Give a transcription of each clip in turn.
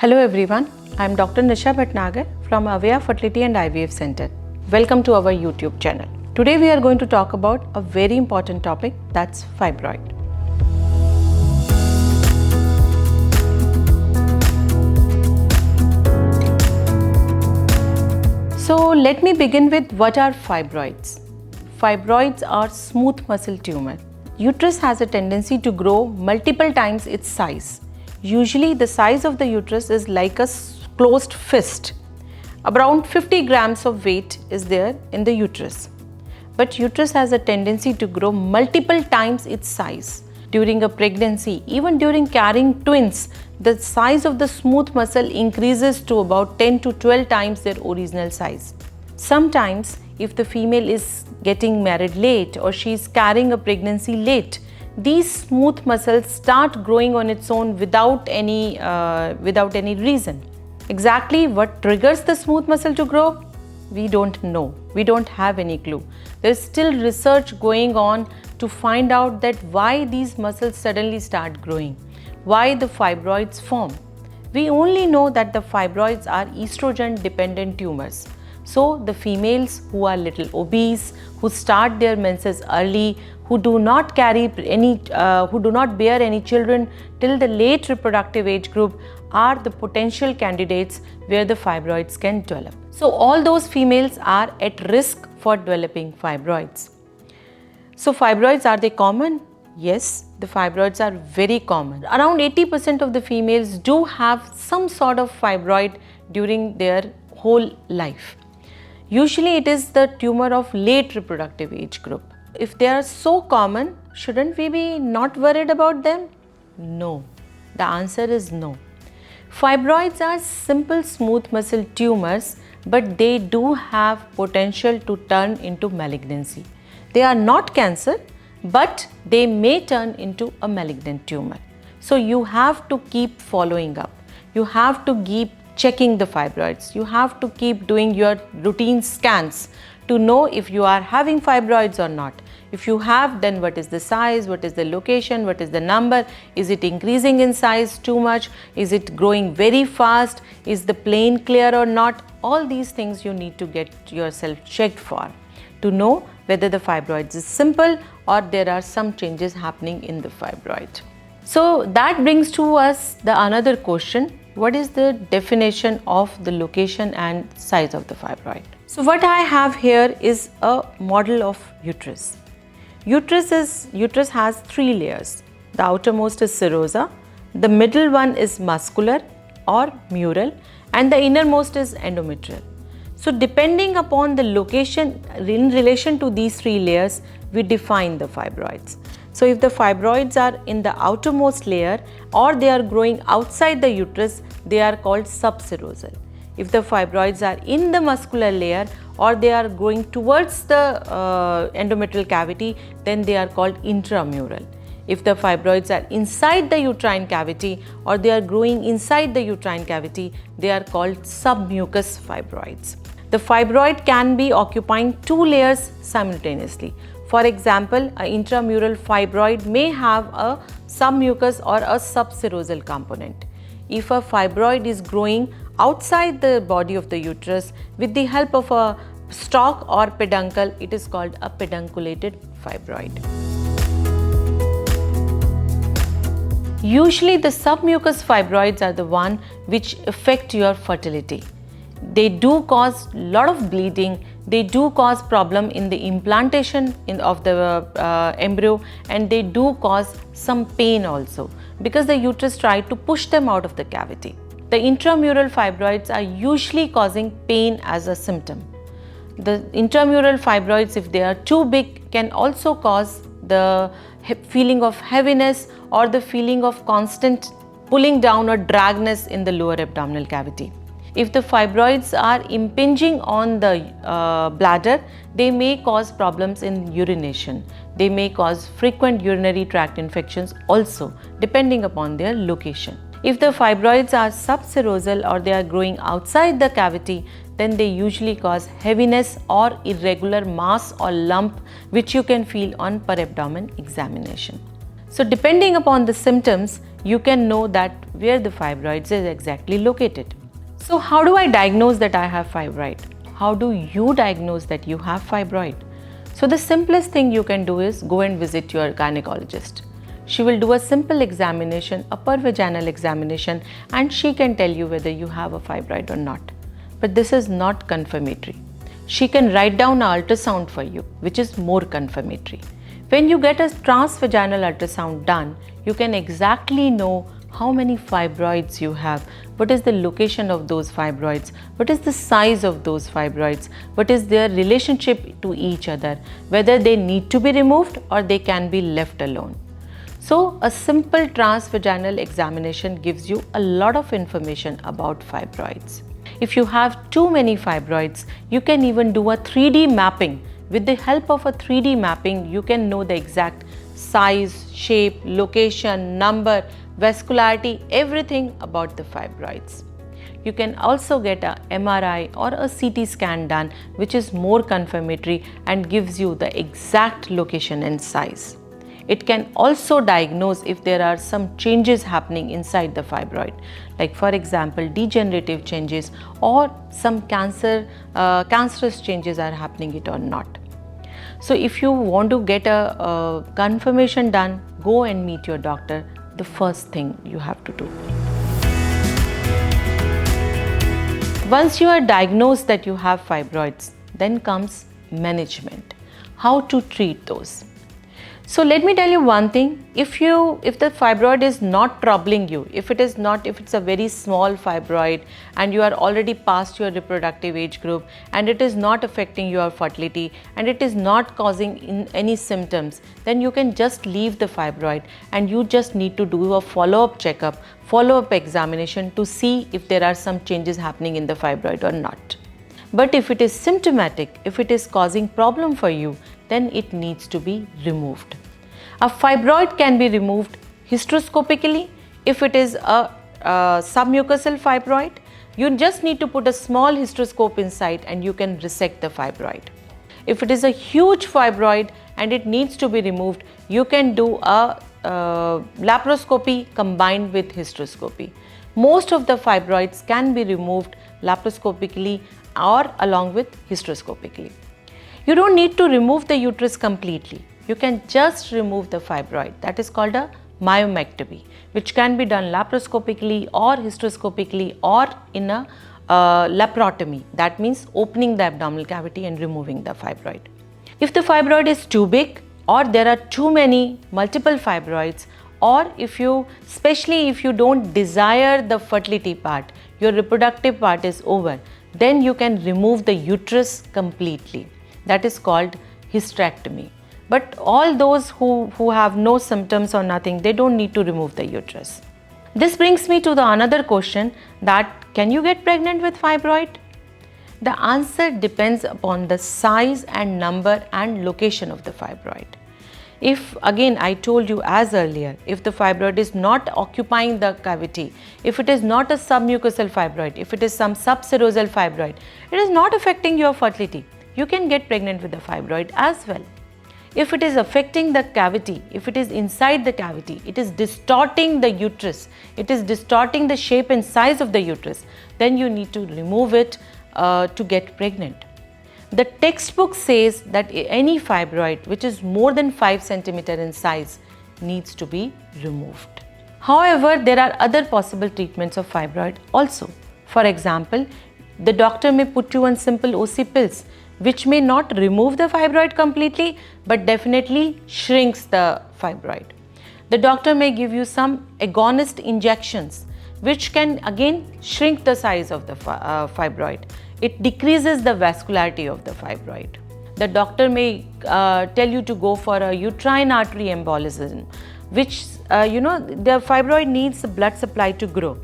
Hello everyone, I am Dr. Nisha Bhatanagra from Aveya Fertility and IVF Center. Welcome to our YouTube channel. Today we are going to talk about a very important topic, that's fibroid. So let me begin with what are fibroids. Fibroids are smooth muscle tumor. Uterus has a tendency to grow multiple times its size. Usually the size of the uterus is like a closed fist. Around 50 grams of weight is there in the uterus. But uterus has a tendency to grow multiple times its size. During a pregnancy, even during carrying twins, the size of the smooth muscle increases to about 10 to 12 times their original size. Sometimes, if the female is getting married late or she is carrying a pregnancy late, these smooth muscles start growing on its own without any reason. Exactly what triggers the smooth muscle to grow? We don't know. We don't have any clue. There is still research going on to find out that why these muscles suddenly start growing, why the fibroids form. We only know that the fibroids are estrogen dependent tumors. So the females who are little obese, who start their menses early, who do not bear any children till the late reproductive age group are the potential candidates where the fibroids can develop. So all those females are at risk for developing fibroids. So fibroids, are they common? Yes, the fibroids are very common. Around 80% of the females do have some sort of fibroid during their whole life. Usually it is the tumor of late reproductive age group. If they are so common, shouldn't we be not worried about them? No. The answer is no. Fibroids are simple smooth muscle tumors, but they do have potential to turn into malignancy. They are not cancer, but they may turn into a malignant tumor. So you have to keep following up. You have to keep checking the fibroids. You have to keep doing your routine scans to know if you are having fibroids or not. If you have, then what is the size, what is the location, what is the number, is it increasing in size too much, is it growing very fast, is the plane clear or not? All these things you need to get yourself checked for to know whether the fibroids is simple or there are some changes happening in the fibroid. So that brings to us the another question. What is the definition of the location and size of the fibroid? So what I have here is a model of uterus. Uterus has three layers. The outermost is serosa, the middle one is muscular or mural, and the innermost is endometrial. So depending upon the location in relation to these three layers, we define the fibroids. So if the fibroids are in the outermost layer or they are growing outside the uterus, they are called subserosal. If the fibroids are in the muscular layer or they are going towards the endometrial cavity, then they are called intramural. If the fibroids are inside the uterine cavity or they are growing inside the uterine cavity, they are called submucous fibroids. The fibroid can be occupying two layers simultaneously. For example, an intramural fibroid may have a submucous or a subserosal component. If a fibroid is growing outside the body of the uterus with the help of a stalk or peduncle, it is called a pedunculated fibroid. Usually the submucous fibroids are the one which affect your fertility. They do cause a lot of bleeding, they do cause problem in the implantation of the embryo, and they do cause some pain also because the uterus tries to push them out of the cavity. The intramural fibroids are usually causing pain as a symptom. The intramural fibroids, if they are too big, can also cause the feeling of heaviness or the feeling of constant pulling down or dragness in the lower abdominal cavity. If the fibroids are impinging on the bladder, they may cause problems in urination. They may cause frequent urinary tract infections also, depending upon their location. If the fibroids are subserosal or they are growing outside the cavity, then they usually cause heaviness or irregular mass or lump, which you can feel on per abdomen examination. So depending upon the symptoms, you can know that where the fibroids is exactly located. So how do I diagnose that I have fibroid? How do you diagnose that you have fibroid? So the simplest thing you can do is go and visit your gynecologist. She will do a simple examination, upper vaginal examination, and she can tell you whether you have a fibroid or not. But this is not confirmatory. She can write down an ultrasound for you, which is more confirmatory. When you get a transvaginal ultrasound done, you can exactly know how many fibroids you have, what is the location of those fibroids, what is the size of those fibroids, what is their relationship to each other, whether they need to be removed or they can be left alone. So a simple transvaginal examination gives you a lot of information about fibroids. If you have too many fibroids, you can even do a 3D mapping. With the help of a 3D mapping, you can know the exact size, shape, location, number, vascularity, everything about the fibroids. You can also get a MRI or a CT scan done, which is more confirmatory and gives you the exact location and size. It can also diagnose if there are some changes happening inside the fibroid, like for example degenerative changes or some cancerous changes are happening it or not. So if you want to get a confirmation done, go and meet your doctor. The first thing you have to do. Once you are diagnosed that you have fibroids, then comes management. How to treat those? So let me tell you one thing, if the fibroid is not troubling you, if it's a very small fibroid and you are already past your reproductive age group and it is not affecting your fertility and it is not causing any symptoms, then you can just leave the fibroid and you just need to do a follow-up checkup, follow-up examination to see if there are some changes happening in the fibroid or not. But if it is symptomatic, if it is causing problem for you, then it needs to be removed. A fibroid can be removed hysteroscopically. If it is a submucosal fibroid, you just need to put a small hysteroscope inside and you can resect the fibroid. If it is a huge fibroid and it needs to be removed, you can do a laparoscopy combined with hysteroscopy. Most of the fibroids can be removed laparoscopically or along with hysteroscopically. You don't need to remove the uterus completely. You can just remove the fibroid. That is called a myomectomy, which can be done laparoscopically or hysteroscopically or in a laparotomy. That means opening the abdominal cavity and removing the fibroid. If the fibroid is too big or there are too many multiple fibroids, or especially if you don't desire the fertility part, your reproductive part is over, then you can remove the uterus completely. That is called hysterectomy. But all those who have no symptoms or nothing, they don't need to remove the uterus. This brings me to another question, that can you get pregnant with fibroid? The answer depends upon the size and number and location of the fibroid. If, again, I told you as earlier, if the fibroid is not occupying the cavity, if it is not a submucosal fibroid, if it is some subserosal fibroid, it is not affecting your fertility, you can get pregnant with the fibroid as well. If it is affecting the cavity, if it is inside the cavity, it is distorting the uterus, it is distorting the shape and size of the uterus, then you need to remove it to get pregnant. The textbook says that any fibroid which is more than 5 cm in size needs to be removed. However, there are other possible treatments of fibroid also. For example, the doctor may put you on simple OC pills, which may not remove the fibroid completely, but definitely shrinks the fibroid. The doctor may give you some agonist injections, which can again shrink the size of the fibroid. It decreases the vascularity of the fibroid. The doctor may tell you to go for a uterine artery embolism, which the fibroid needs the blood supply to grow.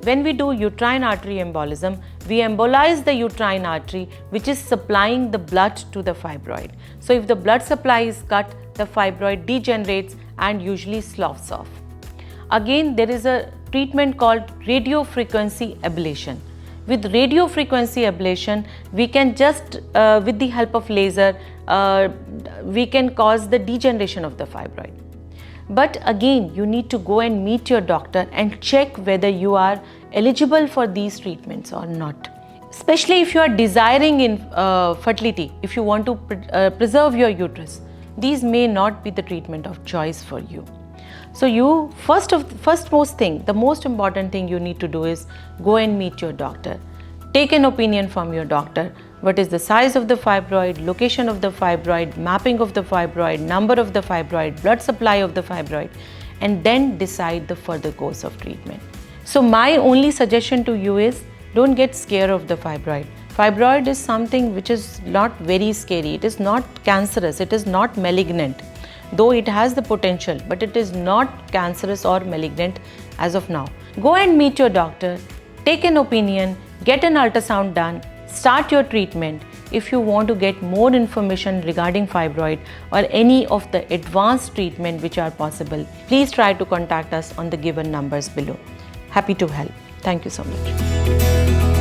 When we do uterine artery embolism, we embolize the uterine artery, which is supplying the blood to the fibroid. So if the blood supply is cut, the fibroid degenerates and usually sloughs off. Again, there is a treatment called radiofrequency ablation. With radiofrequency ablation, we can just, with the help of laser, we can cause the degeneration of the fibroid. But again, you need to go and meet your doctor and check whether you are eligible for these treatments or not. Especially if you are desiring in fertility, if you want to preserve your uterus, these may not be the treatment of choice for you. So the most important thing you need to do is go and meet your doctor. Take an opinion from your doctor. What is the size of the fibroid, location of the fibroid, mapping of the fibroid, number of the fibroid, blood supply of the fibroid, and then decide the further course of treatment. So my only suggestion to you is, don't get scared of the fibroid. Fibroid is something which is not very scary. It is not cancerous. It is not malignant. Though it has the potential, but it is not cancerous or malignant as of now. Go and meet your doctor, take an opinion, get an ultrasound done, start your treatment. If you want to get more information regarding fibroid or any of the advanced treatment which are possible, please try to contact us on the given numbers below. Happy to help. Thank you so much.